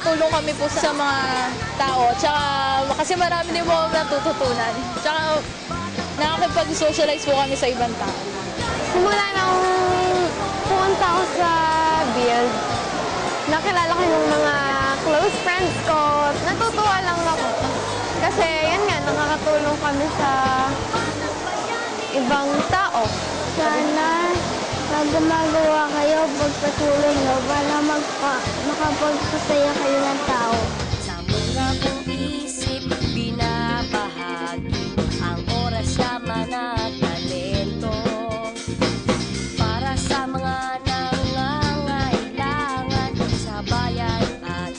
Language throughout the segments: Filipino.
nakakatulong kami po sa mga tao. Tsaka kasi marami din po kami natututunan. Tsaka nakakipag-socialize po kami sa ibang tao. Simula nang pumunta ako sa Build, nakilala ko yung mga close friends ko. Natutuwa lang ako. Kasi yan nga, nakakatulong kami sa ibang tao. Sana pag gumagawa kayo, pagpatuloy nyo para makapagpasaya kayo ng tao. Sa mga kong isip, binabahagi ang oras, yaman at talento para sa mga nangangailangan sa bayan at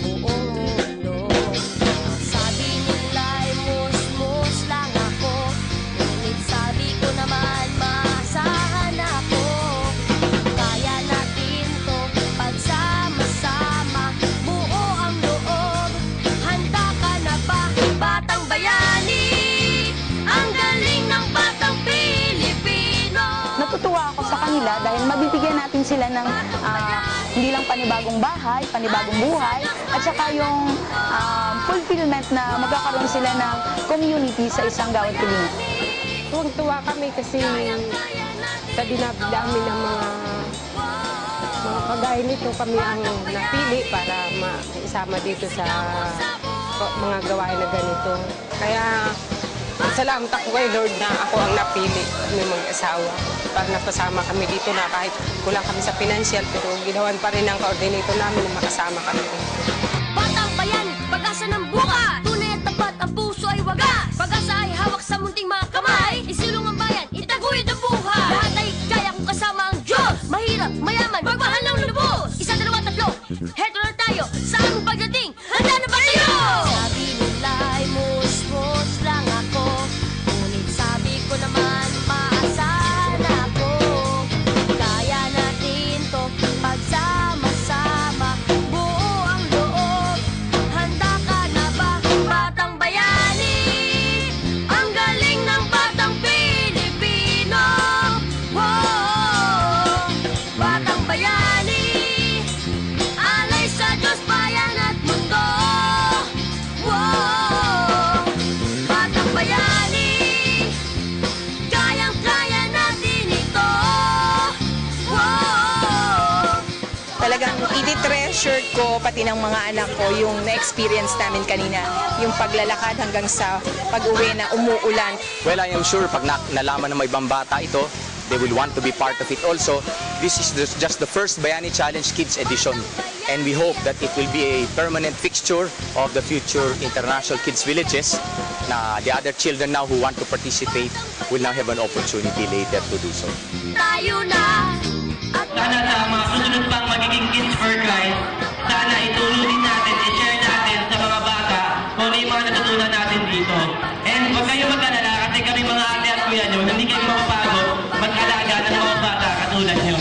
buong mundo. Ang sabi nila'y mus-mus lang ako, ngunit sabi ko naman maasahan ako. Kaya natin to pagsama-sama, buo ang loob. Handa ka na ba, Batang Bayani? Ang galing ng Batang Pilipino. Natutuwa ako sa kanila dahil mabibigyan natin sila ng hindi lang panibagong bahay, panibagong buhay, at saka yung fulfillment na magkakaroon sila ng community sa isang Gawad Piling. Tuwang-tuwa kami kasi sa dinami ng mga kagaya nito, kami ang napili para maisama dito sa mga gawain na ganito. Kaya salamat ako kay Lord na ako ang napili ng mag-asawa para napasama kami dito na kahit kulang kami sa financial pero ginawan pa rin ang coordinator namin na makasama kami dito. Batang Bayani, pag-asa ng bukas. Tunay at tapat, ang puso ay wagas. Pag-asa ay hawak sa munting mga kamay. Isilong ang bayan, itaguyod ang buhay. Lahat ay kaya kung kasama ang Diyos. Mahirap, mayaman, magmahal ng lubos. Isa, dalawa, tatlo, heto na tayo. Sa aming pagdating, handa na ba kayo? Sabi nila'y mus-mus lang ako, ngunit sabi ko naman maasahan ako. Kaya natin to pagsama-sama, buo ang loob. Handa ka na ba, Batang Bayani? Ang galing ng Batang Pilipino. Wow! Batang Bayani, alay sa Diyos, bayan at mundo. Wow! Batang Bayani, kayang-kaya natin ito. Wow! Talagang i-treasure ko pati ng mga anak ko yung na-experience namin kanina. Yung paglalakad hanggang sa pag-uwi na umuulan. Well, I am sure pag nalaman ng mga ibang bata ito, they will want to be part of it also. This is just the first Bayani Challenge Kids edition. And we hope that it will be a permanent fixture of the future international kids villages. Na the other children now who want to participate will now have an opportunity later to do so. Tayo na at Sana sa mga susunod pang magiging Kids for Christ, sana itulong din natin, i-share natin sa mga bata kung ano yung mga natutunan natin dito. And huwag kayong mag-alala kasi kami mga ate at kuya nyo, hindi kayo mapapagod mag-alaga ng mga bata katulad nyo.